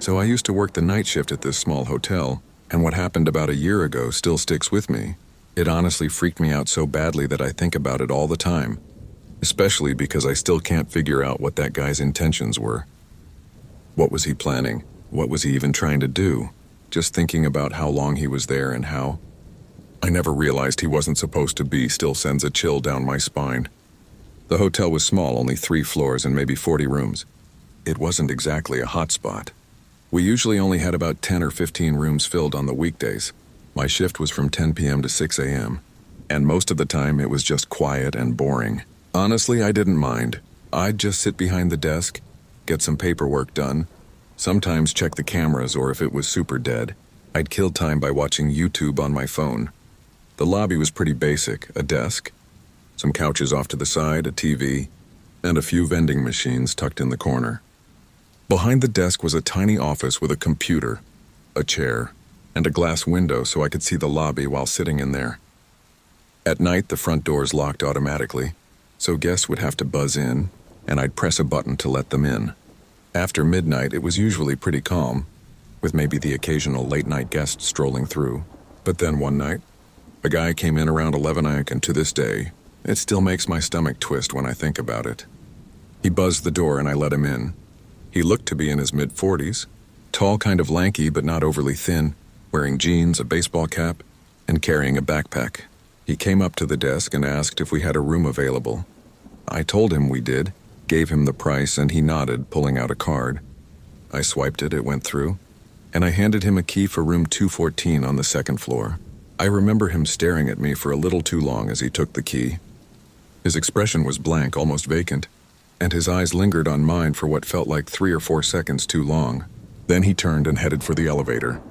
So I used to work the night shift at this small hotel, and what happened about a year ago still sticks with me. It honestly freaked me out so badly that I think about it all the time, especially because I still can't figure out what that guy's intentions were. What was he planning? What was he even trying to do? Just thinking about how long he was there and how I never realized he wasn't supposed to be still sends a chill down my spine. The hotel was small, only 3 floors and maybe 40 rooms. It wasn't exactly a hot spot. We usually only had about 10 or 15 rooms filled on the weekdays. My shift was from 10 p.m. to 6 a.m., and most of the time it was just quiet and boring. Honestly, I didn't mind. I'd just sit behind the desk, get some paperwork done, sometimes check the cameras, or if it was super dead, I'd kill time by watching YouTube on my phone. The lobby was pretty basic: a desk, some couches off to the side, a TV, and a few vending machines tucked in the corner. Behind the desk was a tiny office with a computer, a chair, and a glass window so I could see the lobby while sitting in there. At night, the front doors locked automatically, so guests would have to buzz in, and I'd press a button to let them in. After midnight, it was usually pretty calm, with maybe the occasional late-night guest strolling through. But then one night, a guy came in around 11 o'clock, and to this day, it still makes my stomach twist when I think about it. He buzzed the door and I let him in. He looked to be in his mid-40s, tall, kind of lanky but not overly thin, wearing jeans, a baseball cap, and carrying a backpack. He came up to the desk and asked if we had a room available. I told him we did, gave him the price, and he nodded, pulling out a card. I swiped it, it went through, and I handed him a key for room 214 on the 2nd floor. I remember him staring at me for a little too long as he took the key. His expression was blank, almost vacant, and his eyes lingered on mine for what felt like 3 or 4 seconds too long. Then he turned and headed for the elevator.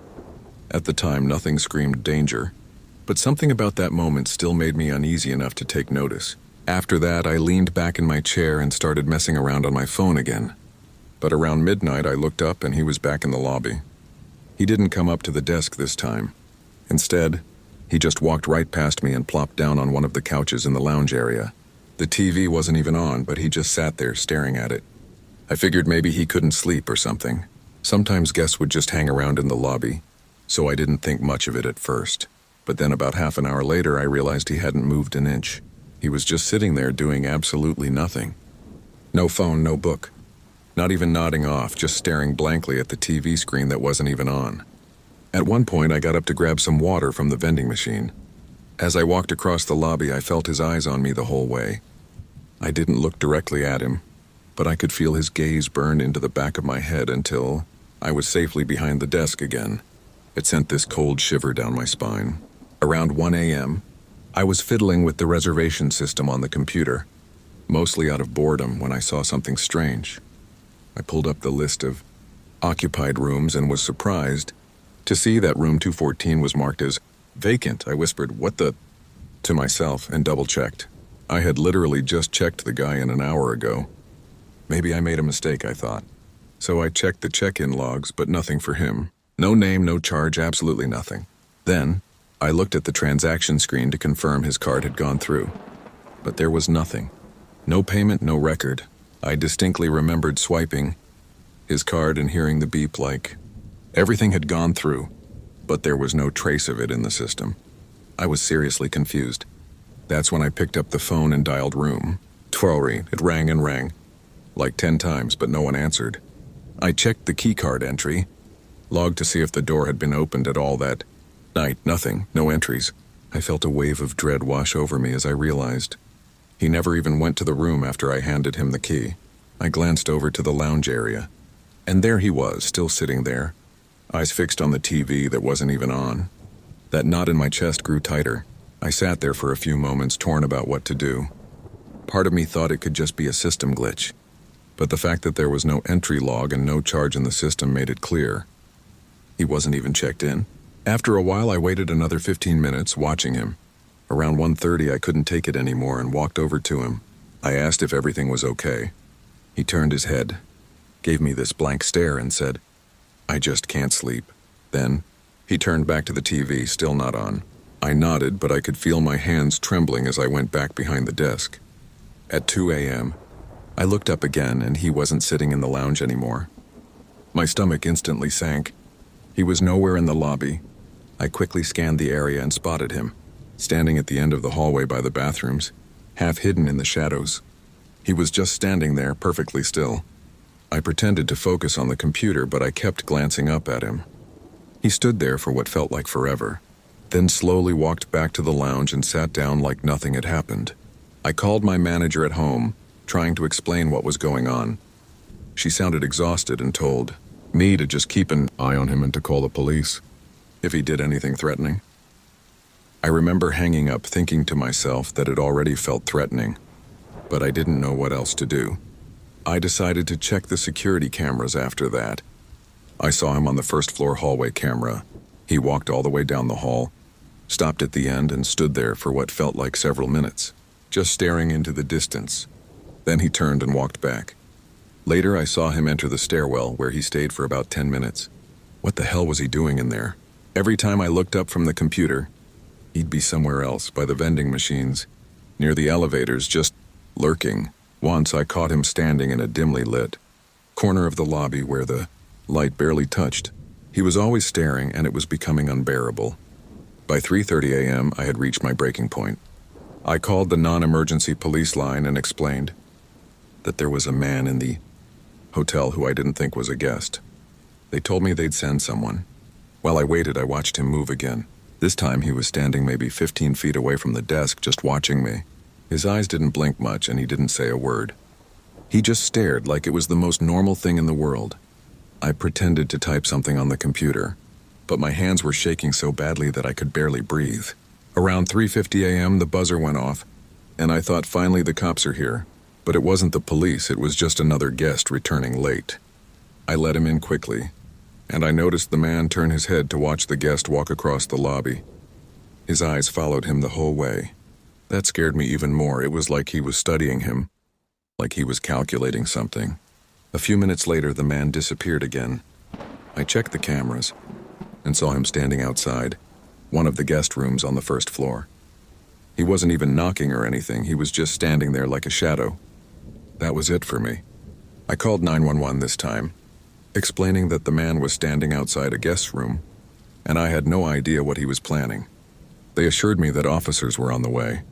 At the time, nothing screamed danger, but something about that moment still made me uneasy enough to take notice. After that, I leaned back in my chair and started messing around on my phone again. But around midnight, I looked up and he was back in the lobby. He didn't come up to the desk this time. Instead, he just walked right past me and plopped down on one of the couches in the lounge area. The TV wasn't even on, but he just sat there staring at it. I figured maybe he couldn't sleep or something. Sometimes guests would just hang around in the lobby, so I didn't think much of it at first. But then about half an hour later, I realized he hadn't moved an inch. He was just sitting there doing absolutely nothing. No phone, no book. Not even nodding off, just staring blankly at the TV screen that wasn't even on. At one point, I got up to grab some water from the vending machine. As I walked across the lobby, I felt his eyes on me the whole way. I didn't look directly at him, but I could feel his gaze burn into the back of my head until I was safely behind the desk again. It sent this cold shiver down my spine. Around 1 a.m., I was fiddling with the reservation system on the computer, mostly out of boredom, when I saw something strange. I pulled up the list of occupied rooms and was surprised to see that room 214 was marked as vacant. I whispered, "What the?" to myself and double-checked. I had literally just checked the guy in an hour ago. Maybe I made a mistake, I thought. So I checked the check-in logs, but nothing for him. No name, no charge, absolutely nothing. Then, I looked at the transaction screen to confirm his card had gone through. But there was nothing. No payment, no record. I distinctly remembered swiping his card and hearing the beep like everything had gone through, but there was no trace of it in the system. I was seriously confused. That's when I picked up the phone and dialed room 12. It rang and rang, like 10 times, but no one answered. I checked the keycard entry, logged to see if the door had been opened at all that night. Nothing, no entries. I felt a wave of dread wash over me as I realized he never even went to the room after I handed him the key. I glanced over to the lounge area, and there he was, still sitting there, eyes fixed on the TV that wasn't even on. That knot in my chest grew tighter. I sat there for a few moments, torn about what to do. Part of me thought it could just be a system glitch, but the fact that there was no entry log and no charge in the system made it clear. He wasn't even checked in. After a while, I waited another 15 minutes, watching him. Around 1:30, I couldn't take it anymore and walked over to him. I asked if everything was okay. He turned his head, gave me this blank stare, and said, "I just can't sleep." Then, he turned back to the TV, still not on. I nodded, but I could feel my hands trembling as I went back behind the desk. At 2 a.m., I looked up again, and he wasn't sitting in the lounge anymore. My stomach instantly sank. He was nowhere in the lobby. I quickly scanned the area and spotted him, standing at the end of the hallway by the bathrooms, half hidden in the shadows. He was just standing there, perfectly still. I pretended to focus on the computer, but I kept glancing up at him. He stood there for what felt like forever, then slowly walked back to the lounge and sat down like nothing had happened. I called my manager at home, trying to explain what was going on. She sounded exhausted and told me to just keep an eye on him and to call the police if he did anything threatening. I remember hanging up thinking to myself that it already felt threatening, but I didn't know what else to do. I decided to check the security cameras after that. I saw him on the first floor hallway camera. He walked all the way down the hall, stopped at the end and stood there for what felt like several minutes, just staring into the distance. Then he turned and walked back. Later, I saw him enter the stairwell where he stayed for about 10 minutes. What the hell was he doing in there? Every time I looked up from the computer, he'd be somewhere else, by the vending machines, near the elevators, just lurking. Once I caught him standing in a dimly lit corner of the lobby where the light barely touched. He was always staring, and it was becoming unbearable. By 3:30 a.m., I had reached my breaking point. I called the non-emergency police line and explained that there was a man in the hotel who I didn't think was a guest. They told me they'd send someone. While I waited, I watched him move again. This time he was standing maybe 15 feet away from the desk, just watching me. His eyes didn't blink much, and he didn't say a word. He just stared like it was the most normal thing in the world. I pretended to type something on the computer, but my hands were shaking so badly that I could barely breathe. Around 3:50 a.m., the buzzer went off, and I thought finally the cops are here. But it wasn't the police, it was just another guest returning late. I let him in quickly, and I noticed the man turn his head to watch the guest walk across the lobby. His eyes followed him the whole way. That scared me even more. It was like he was studying him, like he was calculating something. A few minutes later, the man disappeared again. I checked the cameras and saw him standing outside one of the guest rooms on the first floor. He wasn't even knocking or anything. He was just standing there like a shadow. That was it for me. I called 911 this time, explaining that the man was standing outside a guest room, and I had no idea what he was planning. They assured me that officers were on the way.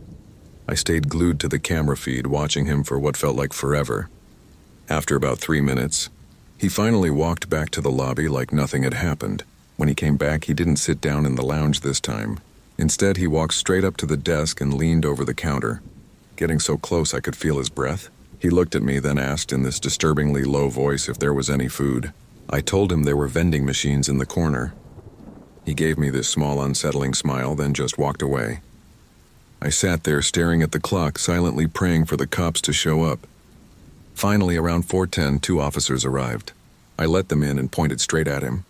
I stayed glued to the camera feed, watching him for what felt like forever. After about 3 minutes, he finally walked back to the lobby like nothing had happened. When he came back, he didn't sit down in the lounge this time. Instead, he walked straight up to the desk and leaned over the counter, getting so close I could feel his breath. He looked at me, then asked in this disturbingly low voice if there was any food. I told him there were vending machines in the corner. He gave me this small, unsettling smile, then just walked away. I sat there staring at the clock, silently praying for the cops to show up. Finally, around 4:10, 2 officers arrived. I let them in and pointed straight at him.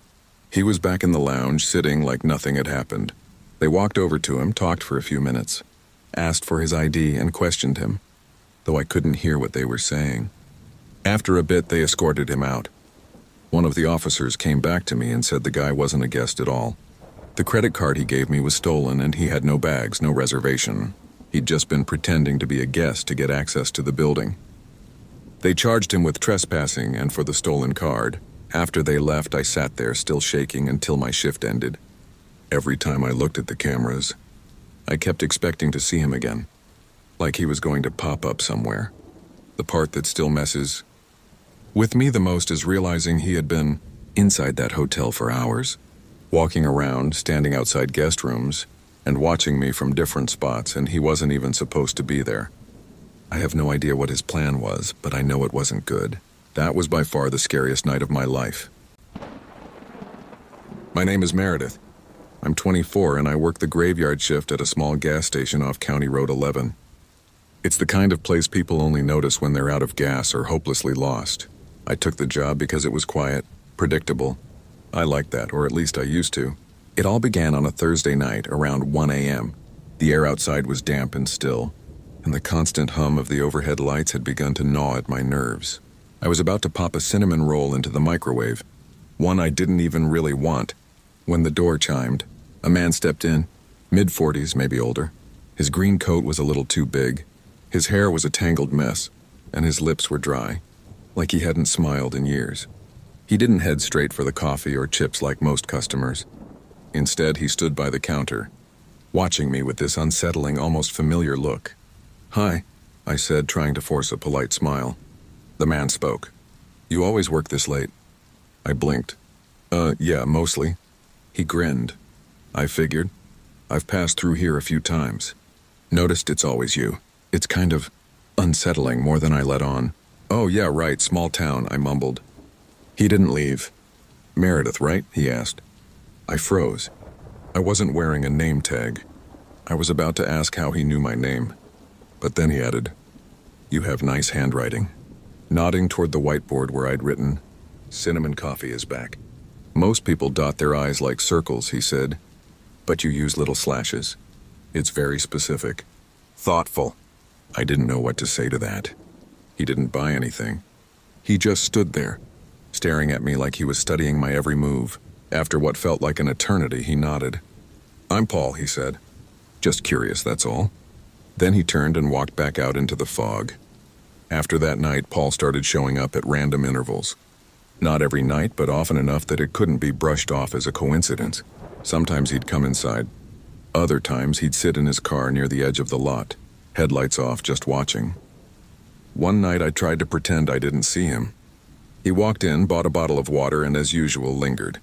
He was back in the lounge, sitting like nothing had happened. They walked over to him, talked for a few minutes, asked for his ID, and questioned him, though I couldn't hear what they were saying. After a bit, they escorted him out. One of the officers came back to me and said the guy wasn't a guest at all. The credit card he gave me was stolen, and he had no bags, no reservation. He'd just been pretending to be a guest to get access to the building. They charged him with trespassing and for the stolen card. After they left, I sat there still shaking until my shift ended. Every time I looked at the cameras, I kept expecting to see him again, like he was going to pop up somewhere. The part that still messes with me the most is realizing he had been inside that hotel for hours, walking around, standing outside guest rooms, and watching me from different spots, and he wasn't even supposed to be there. I have no idea what his plan was, but I know it wasn't good. That was by far the scariest night of my life. My name is Meredith. I'm 24 and I work the graveyard shift at a small gas station off County Road 11. It's the kind of place people only notice when they're out of gas or hopelessly lost. I took the job because it was quiet, predictable. I liked that, or at least I used to. It all began on a Thursday night around 1 a.m. The air outside was damp and still, and the constant hum of the overhead lights had begun to gnaw at my nerves. I was about to pop a cinnamon roll into the microwave, one I didn't even really want, when the door chimed. A man stepped in, mid-40s, maybe older. His green coat was a little too big. His hair was a tangled mess, and his lips were dry, like he hadn't smiled in years. He didn't head straight for the coffee or chips like most customers. Instead, he stood by the counter, watching me with this unsettling, almost familiar look. "Hi," I said, trying to force a polite smile. The man spoke. "You always work this late?" I blinked. Yeah, mostly." He grinned. "I figured. I've passed through here a few times. Noticed it's always you. It's kind of unsettling more than I let on." "Oh, yeah, right, small town," I mumbled. He didn't leave. "Meredith, right?" he asked. I froze. I wasn't wearing a name tag. I was about to ask how he knew my name. But then he added, "You have nice handwriting," nodding toward the whiteboard where I'd written, "Cinnamon coffee is back." "Most people dot their I's like circles," he said, "but you use little slashes. It's very specific." Thoughtful. I didn't know what to say to that. He didn't buy anything. He just stood there, staring at me like he was studying my every move. After what felt like an eternity, he nodded. "I'm Paul," he said. "Just curious, that's all." Then he turned and walked back out into the fog. After that night, Paul started showing up at random intervals. Not every night, but often enough that it couldn't be brushed off as a coincidence. Sometimes he'd come inside. Other times he'd sit in his car near the edge of the lot, headlights off, just watching. One night I tried to pretend I didn't see him. He walked in, bought a bottle of water, and as usual lingered.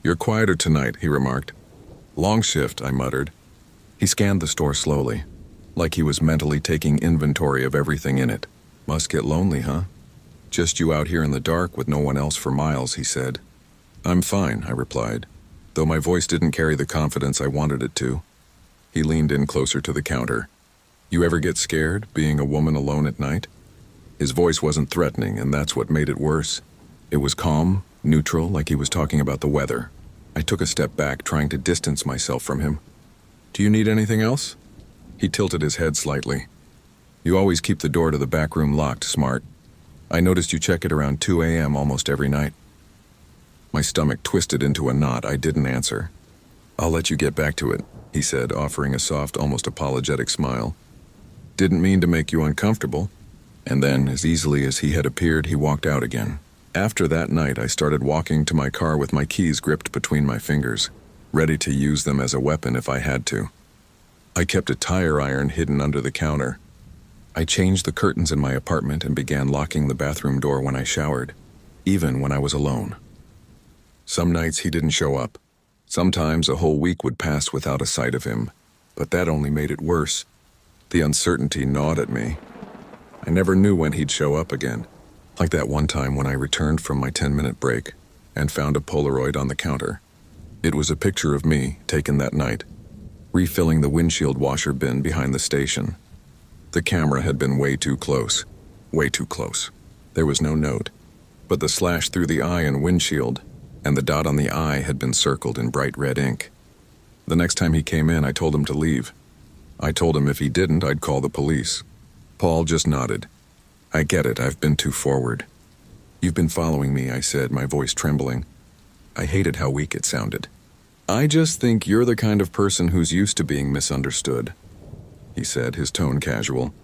"You're quieter tonight," he remarked. "Long shift," I muttered. He scanned the store slowly, like he was mentally taking inventory of everything in it. "Must get lonely, huh? Just you out here in the dark with no one else for miles," he said. "I'm fine," I replied, though my voice didn't carry the confidence I wanted it to. He leaned in closer to the counter. "You ever get scared, being a woman alone at night?" His voice wasn't threatening, and that's what made it worse. It was calm, neutral, like he was talking about the weather. I took a step back, trying to distance myself from him. "Do you need anything else?" He tilted his head slightly. "You always keep the door to the back room locked, smart. I noticed you check it around 2 a.m. almost every night." My stomach twisted into a knot. I didn't answer. "I'll let you get back to it," he said, offering a soft, almost apologetic smile. "Didn't mean to make you uncomfortable." And then, as easily as he had appeared, he walked out again. After that night, I started walking to my car with my keys gripped between my fingers, ready to use them as a weapon if I had to. I kept a tire iron hidden under the counter. I changed the curtains in my apartment and began locking the bathroom door when I showered, even when I was alone. Some nights he didn't show up. Sometimes a whole week would pass without a sight of him, but that only made it worse. The uncertainty gnawed at me. I never knew when he'd show up again. Like that one time when I returned from my 10-minute break and found a Polaroid on the counter. It was a picture of me, taken that night, refilling the windshield washer bin behind the station. The camera had been way too close. Way too close. There was no note, but the slash through the eye and windshield, and the dot on the eye had been circled in bright red ink. The next time he came in, I told him to leave. I told him if he didn't, I'd call the police. Paul just nodded. "I get it, I've been too forward." "You've been following me," I said, my voice trembling. I hated how weak it sounded. "I just think you're the kind of person who's used to being misunderstood," he said, his tone casual.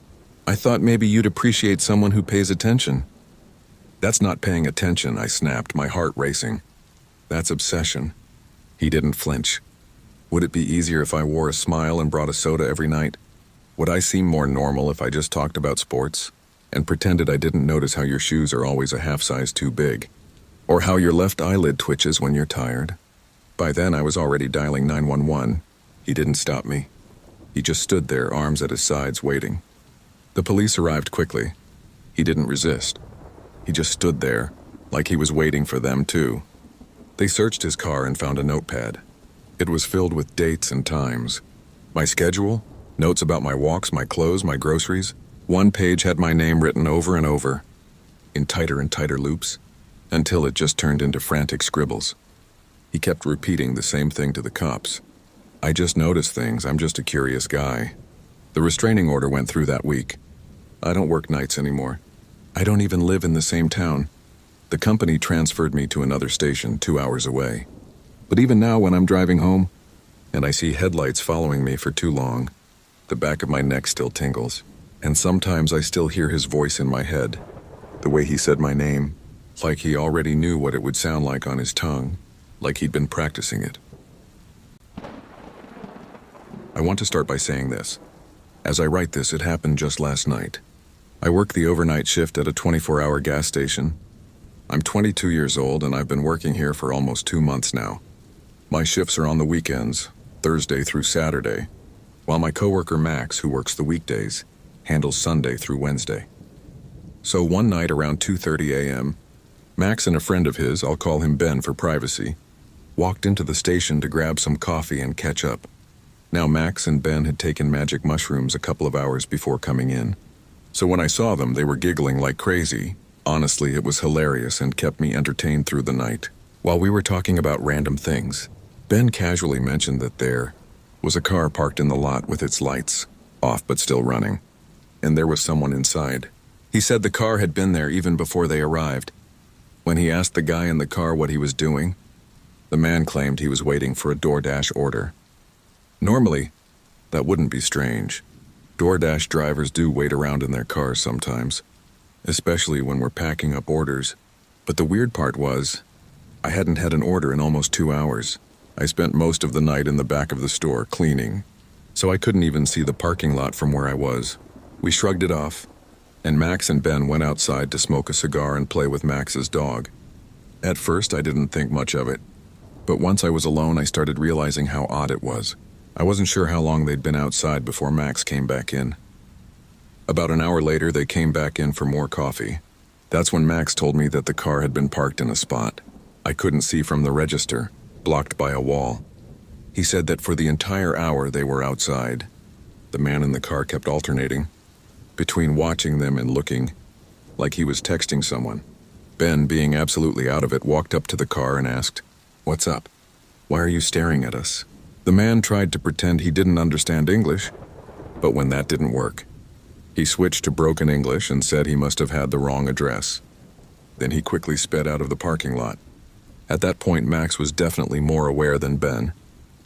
"I thought maybe you'd appreciate someone who pays attention." "That's not paying attention," I snapped, my heart racing. "That's obsession." He didn't flinch. "Would it be easier if I wore a smile and brought a soda every night? Would I seem more normal if I just talked about sports and pretended I didn't notice how your shoes are always a half size too big? Or how your left eyelid twitches when you're tired?" By then I was already dialing 911. He didn't stop me. He just stood there, arms at his sides, waiting. The police arrived quickly. He didn't resist. He just stood there, like he was waiting for them too. They searched his car and found a notepad. It was filled with dates and times. My schedule, notes about my walks, my clothes, my groceries. One page had my name written over and over, in tighter and tighter loops, until it just turned into frantic scribbles. He kept repeating the same thing to the cops. "I just notice things, I'm just a curious guy." The restraining order went through that week. I don't work nights anymore. I don't even live in the same town. The company transferred me to another station 2 hours away. But even now when I'm driving home, and I see headlights following me for too long, the back of my neck still tingles. And sometimes I still hear his voice in my head, the way he said my name, like he already knew what it would sound like on his tongue, like he'd been practicing it. I want to start by saying this. As I write this, it happened just last night. I work the overnight shift at a 24-hour gas station. I'm 22 years old and I've been working here for almost 2 months now. My shifts are on the weekends, Thursday through Saturday, while my coworker Max, who works the weekdays, handles Sunday through Wednesday. So one night around 2:30 a.m., Max and a friend of his, I'll call him Ben for privacy, walked into the station to grab some coffee and catch up. Now Max and Ben had taken magic mushrooms a couple of hours before coming in. So when I saw them, they were giggling like crazy. Honestly, it was hilarious and kept me entertained through the night. While we were talking about random things, Ben casually mentioned that there was a car parked in the lot with its lights off but still running, and there was someone inside. He said the car had been there even before they arrived. When he asked the guy in the car what he was doing, the man claimed he was waiting for a DoorDash order. Normally, that wouldn't be strange. DoorDash drivers do wait around in their cars sometimes, especially when we're packing up orders. But the weird part was, I hadn't had an order in almost 2 hours. I spent most of the night in the back of the store cleaning, so I couldn't even see the parking lot from where I was. We shrugged it off, and Max and Ben went outside to smoke a cigar and play with Max's dog. At first, I didn't think much of it, but once I was alone, I started realizing how odd it was. I wasn't sure how long they'd been outside before Max came back in. About an hour later, they came back in for more coffee. That's when Max told me that the car had been parked in a spot I couldn't see from the register, blocked by a wall. He said that for the entire hour they were outside, the man in the car kept alternating between watching them and looking like he was texting someone. Ben, being absolutely out of it, walked up to the car and asked, "What's up? Why are you staring at us?" The man tried to pretend he didn't understand English, but when that didn't work, he switched to broken English and said he must have had the wrong address. Then he quickly sped out of the parking lot. At that point, Max was definitely more aware than Ben,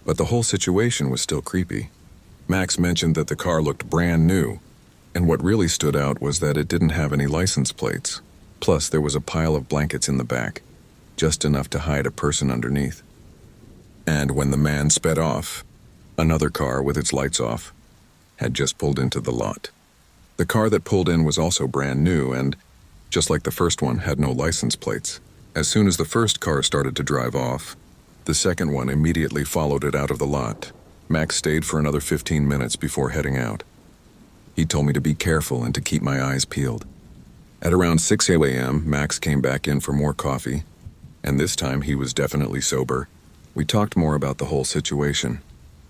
but the whole situation was still creepy. Max mentioned that the car looked brand new, and what really stood out was that it didn't have any license plates. Plus, there was a pile of blankets in the back, just enough to hide a person underneath. And when the man sped off, another car with its lights off had just pulled into the lot. The car that pulled in was also brand new and, just like the first one, had no license plates. As soon as the first car started to drive off, the second one immediately followed it out of the lot. Max stayed for another 15 minutes before heading out. He told me to be careful and to keep my eyes peeled. At around 6 a.m., Max came back in for more coffee, and this time he was definitely sober. We talked more about the whole situation.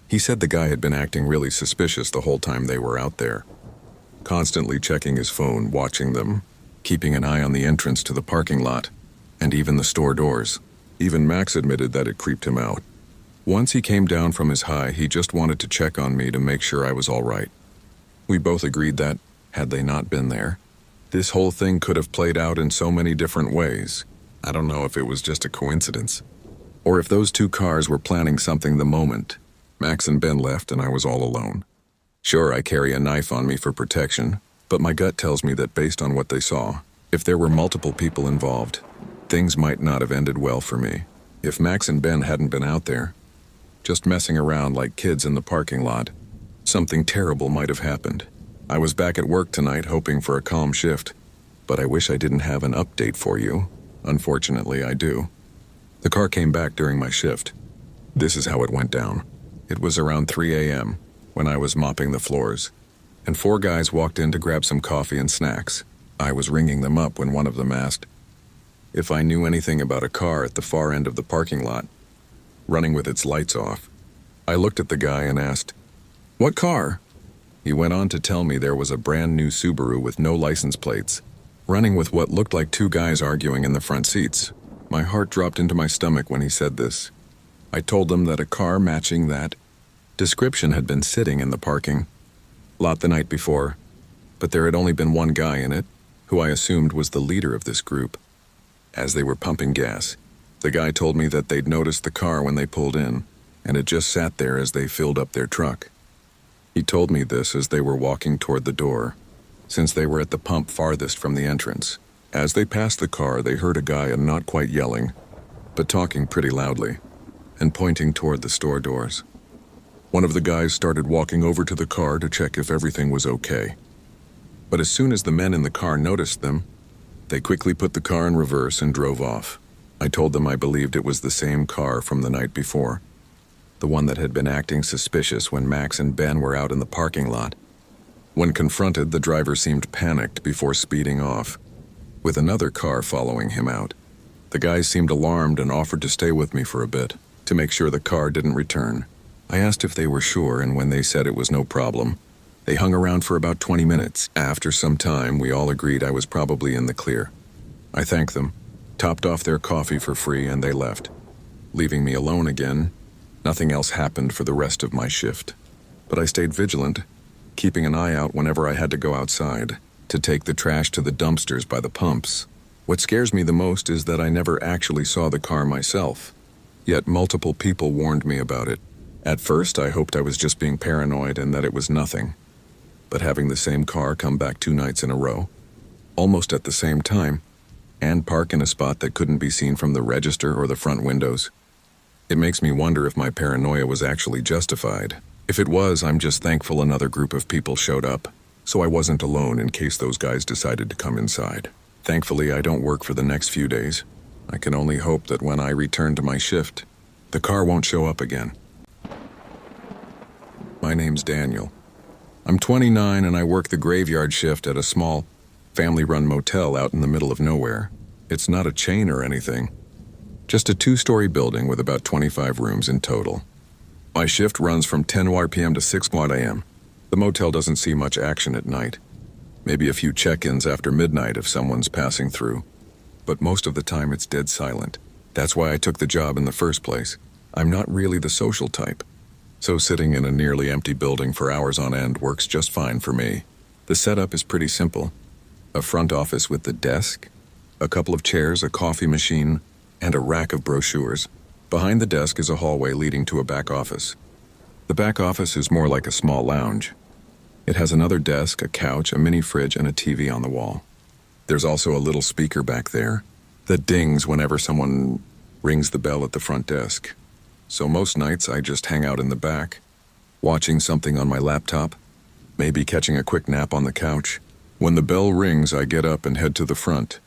He said the guy had been acting really suspicious the whole time they were out there, constantly checking his phone, watching them, keeping an eye on the entrance to the parking lot, and even the store doors. Even Max admitted that it creeped him out. Once he came down from his high, he just wanted to check on me to make sure I was all right. We both agreed that, had they not been there, this whole thing could have played out in so many different ways. I don't know if it was just a coincidence, or if those two cars were planning something the moment Max and Ben left and I was all alone. Sure, I carry a knife on me for protection, but my gut tells me that based on what they saw, if there were multiple people involved, things might not have ended well for me. If Max and Ben hadn't been out there, just messing around like kids in the parking lot, something terrible might have happened. I was back at work tonight hoping for a calm shift, but I wish I didn't have an update for you. Unfortunately, I do. The car came back during my shift. This is how it went down. It was around 3 a.m. when I was mopping the floors, and 4 guys walked in to grab some coffee and snacks. I was ringing them up when one of them asked if I knew anything about a car at the far end of the parking lot, running with its lights off. I looked at the guy and asked, "What car?" He went on to tell me there was a brand new Subaru with no license plates, running with what looked like 2 guys arguing in the front seats. My heart dropped into my stomach when he said this. I told them that a car matching that description had been sitting in the parking lot the night before, but there had only been one guy in it, who I assumed was the leader of this group. As they were pumping gas, the guy told me that they'd noticed the car when they pulled in, and it just sat there as they filled up their truck. He told me this as they were walking toward the door, since they were at the pump farthest from the entrance. As they passed the car, they heard a guy and not quite yelling, but talking pretty loudly, and pointing toward the store doors. One of the guys started walking over to the car to check if everything was okay. But as soon as the men in the car noticed them, they quickly put the car in reverse and drove off. I told them I believed it was the same car from the night before, the one that had been acting suspicious when Max and Ben were out in the parking lot. When confronted, the driver seemed panicked before speeding off, with another car following him out. The guys seemed alarmed and offered to stay with me for a bit, to make sure the car didn't return. I asked if they were sure, and when they said it was no problem, they hung around for about 20 minutes. After some time, we all agreed I was probably in the clear. I thanked them, topped off their coffee for free, and they left, leaving me alone again. Nothing else happened for the rest of my shift, but I stayed vigilant, keeping an eye out whenever I had to go outside to take the trash to the dumpsters by the pumps. What scares me the most is that I never actually saw the car myself, yet multiple people warned me about it. At first, I hoped I was just being paranoid and that it was nothing, but having the same car come back 2 nights in a row, almost at the same time, and park in a spot that couldn't be seen from the register or the front windows, it makes me wonder if my paranoia was actually justified. If it was, I'm just thankful another group of people showed up, so I wasn't alone in case those guys decided to come inside. Thankfully, I don't work for the next few days. I can only hope that when I return to my shift, the car won't show up again. My name's Daniel. I'm 29 and I work the graveyard shift at a small, family-run motel out in the middle of nowhere. It's not a chain or anything, just a 2-story building with about 25 rooms in total. My shift runs from 10 p.m. to 6 a.m. The motel doesn't see much action at night. Maybe a few check-ins after midnight if someone's passing through. But most of the time it's dead silent. That's why I took the job in the first place. I'm not really the social type, so sitting in a nearly empty building for hours on end works just fine for me. The setup is pretty simple. A front office with the desk, a couple of chairs, a coffee machine, and a rack of brochures. Behind the desk is a hallway leading to a back office. The back office is more like a small lounge. It has another desk, a couch, a mini fridge, and a TV on the wall. There's also a little speaker back there that dings whenever someone rings the bell at the front desk. So most nights I just hang out in the back, watching something on my laptop, maybe catching a quick nap on the couch. When the bell rings, I get up and head to the front.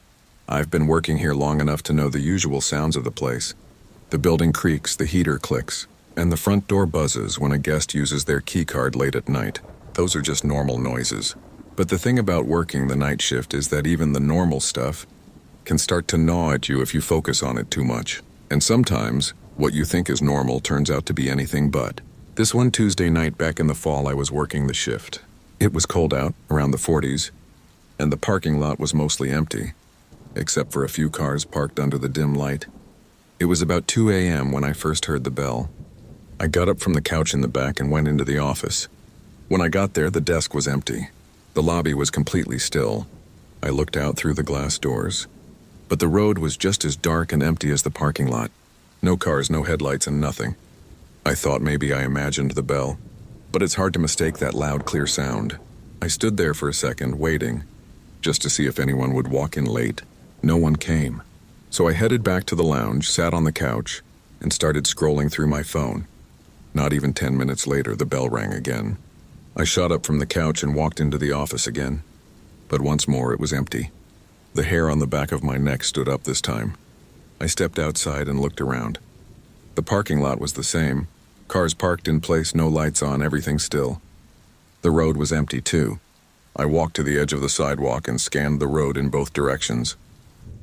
I've been working here long enough to know the usual sounds of the place. The building creaks, the heater clicks, and the front door buzzes when a guest uses their key card late at night. Those are just normal noises. But the thing about working the night shift is that even the normal stuff can start to gnaw at you if you focus on it too much. And sometimes, what you think is normal turns out to be anything but. This one Tuesday night back in the fall, I was working the shift. It was cold out, around the 40s, and the parking lot was mostly empty, except for a few cars parked under the dim light. It was about 2 a.m. when I first heard the bell. I got up from the couch in the back and went into the office. When I got there, the desk was empty. The lobby was completely still. I looked out through the glass doors, but the road was just as dark and empty as the parking lot. No cars, no headlights, and nothing. I thought maybe I imagined the bell, but it's hard to mistake that loud, clear sound. I stood there for a second, waiting, just to see if anyone would walk in late. No one came. So I headed back to the lounge, sat on the couch, and started scrolling through my phone. Not even 10 minutes later, the bell rang again. I shot up from the couch and walked into the office again, but once more it was empty. The hair on the back of my neck stood up this time. I stepped outside and looked around. The parking lot was the same. Cars parked in place, no lights on, everything still. The road was empty too. I walked to the edge of the sidewalk and scanned the road in both directions.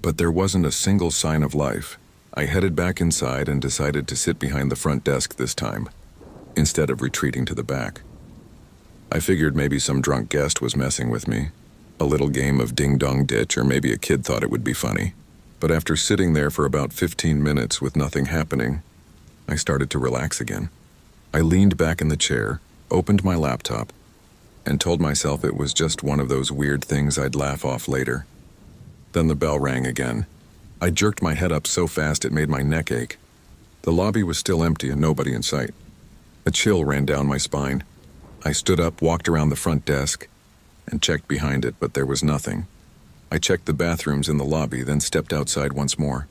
But there wasn't a single sign of life. I headed back inside and decided to sit behind the front desk this time, instead of retreating to the back. I figured maybe some drunk guest was messing with me. A little game of ding-dong-ditch, or maybe a kid thought it would be funny. But after sitting there for about 15 minutes with nothing happening, I started to relax again. I leaned back in the chair, opened my laptop, and told myself it was just one of those weird things I'd laugh off later. Then the bell rang again. I jerked my head up so fast it made my neck ache. The lobby was still empty and nobody in sight. A chill ran down my spine. I stood up, walked around the front desk, and checked behind it, but there was nothing. I checked the bathrooms in the lobby, then stepped outside once more.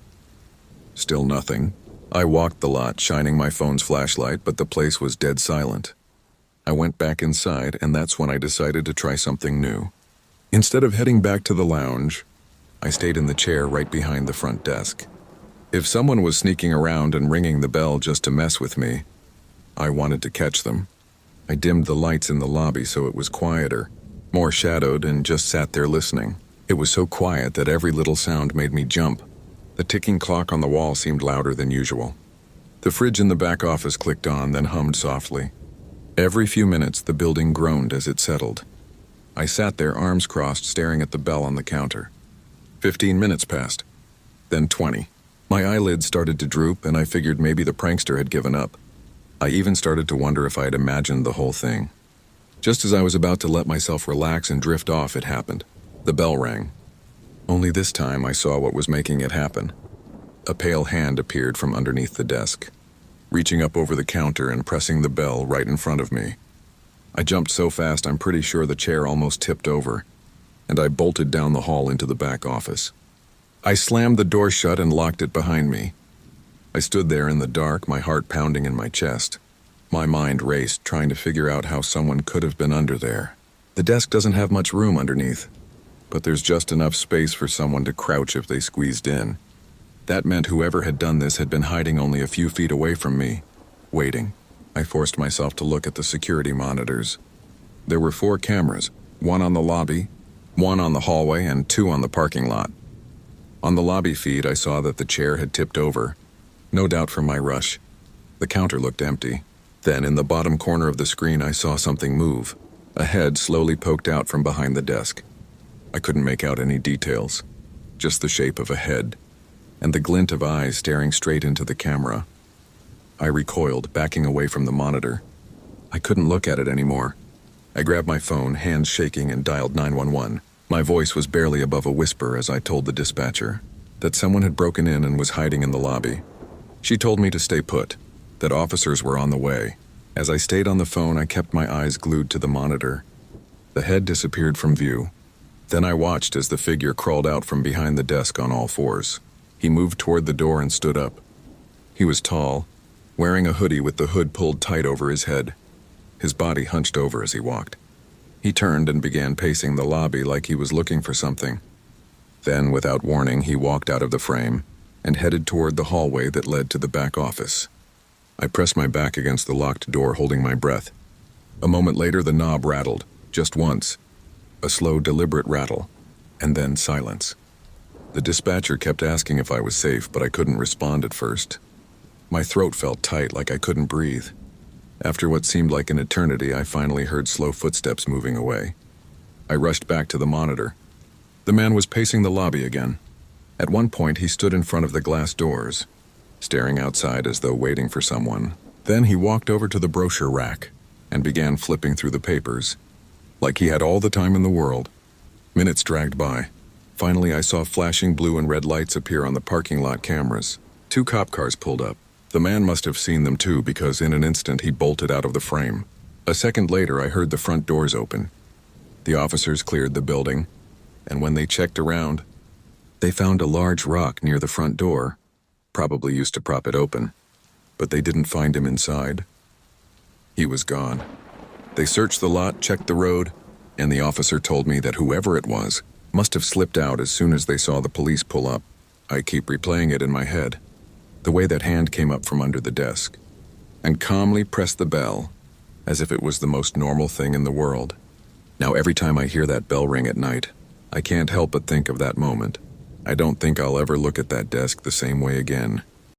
Still nothing. I walked the lot, shining my phone's flashlight, but the place was dead silent. I went back inside, and that's when I decided to try something new. Instead of heading back to the lounge, I stayed in the chair right behind the front desk. If someone was sneaking around and ringing the bell just to mess with me, I wanted to catch them. I dimmed the lights in the lobby so it was quieter, more shadowed, and just sat there listening. It was so quiet that every little sound made me jump. The ticking clock on the wall seemed louder than usual. The fridge in the back office clicked on, then hummed softly. Every few minutes, the building groaned as it settled. I sat there, arms crossed, staring at the bell on the counter. 15 minutes passed. Then 20. My eyelids started to droop, and I figured maybe the prankster had given up. I even started to wonder if I had imagined the whole thing. Just as I was about to let myself relax and drift off, it happened. The bell rang. Only this time I saw what was making it happen. A pale hand appeared from underneath the desk, reaching up over the counter and pressing the bell right in front of me. I jumped so fast I'm pretty sure the chair almost tipped over, and I bolted down the hall into the back office. I slammed the door shut and locked it behind me. I stood there in the dark, my heart pounding in my chest. My mind raced, trying to figure out how someone could have been under there. The desk doesn't have much room underneath, but there's just enough space for someone to crouch if they squeezed in. That meant whoever had done this had been hiding only a few feet away from me, waiting. I forced myself to look at the security monitors. There were 4 cameras, 1 on the lobby, 1 on the hallway, and 2 on the parking lot. On the lobby feed, I saw that the chair had tipped over, no doubt from my rush. The counter looked empty. Then, in the bottom corner of the screen, I saw something move. A head slowly poked out from behind the desk. I couldn't make out any details, just the shape of a head, and the glint of eyes staring straight into the camera. I recoiled, backing away from the monitor. I couldn't look at it anymore. I grabbed my phone, hands shaking, and dialed 911. My voice was barely above a whisper as I told the dispatcher that someone had broken in and was hiding in the lobby. She told me to stay put, that officers were on the way. As I stayed on the phone, I kept my eyes glued to the monitor. The head disappeared from view. Then I watched as the figure crawled out from behind the desk on all 4s. He moved toward the door and stood up. He was tall, wearing a hoodie with the hood pulled tight over his head. His body hunched over as he walked. He turned and began pacing the lobby like he was looking for something. Then, without warning, he walked out of the frame and headed toward the hallway that led to the back office. I pressed my back against the locked door, holding my breath. A moment later, the knob rattled, just once. A slow, deliberate rattle, and then silence. The dispatcher kept asking if I was safe, but I couldn't respond at first. My throat felt tight, like I couldn't breathe. After what seemed like an eternity, I finally heard slow footsteps moving away. I rushed back to the monitor. The man was pacing the lobby again. At one point, he stood in front of the glass doors, staring outside as though waiting for someone. Then he walked over to the brochure rack and began flipping through the papers, like he had all the time in the world. Minutes dragged by. Finally, I saw flashing blue and red lights appear on the parking lot cameras. 2 cop cars pulled up. The man must have seen them too, because in an instant he bolted out of the frame. A second later, I heard the front doors open. The officers cleared the building, and when they checked around, they found a large rock near the front door, probably used to prop it open, but they didn't find him inside. He was gone. They searched the lot, checked the road, and the officer told me that whoever it was must have slipped out as soon as they saw the police pull up. I keep replaying it in my head, the way that hand came up from under the desk, and calmly pressed the bell, as if it was the most normal thing in the world. Now every time I hear that bell ring at night, I can't help but think of that moment. I don't think I'll ever look at that desk the same way again.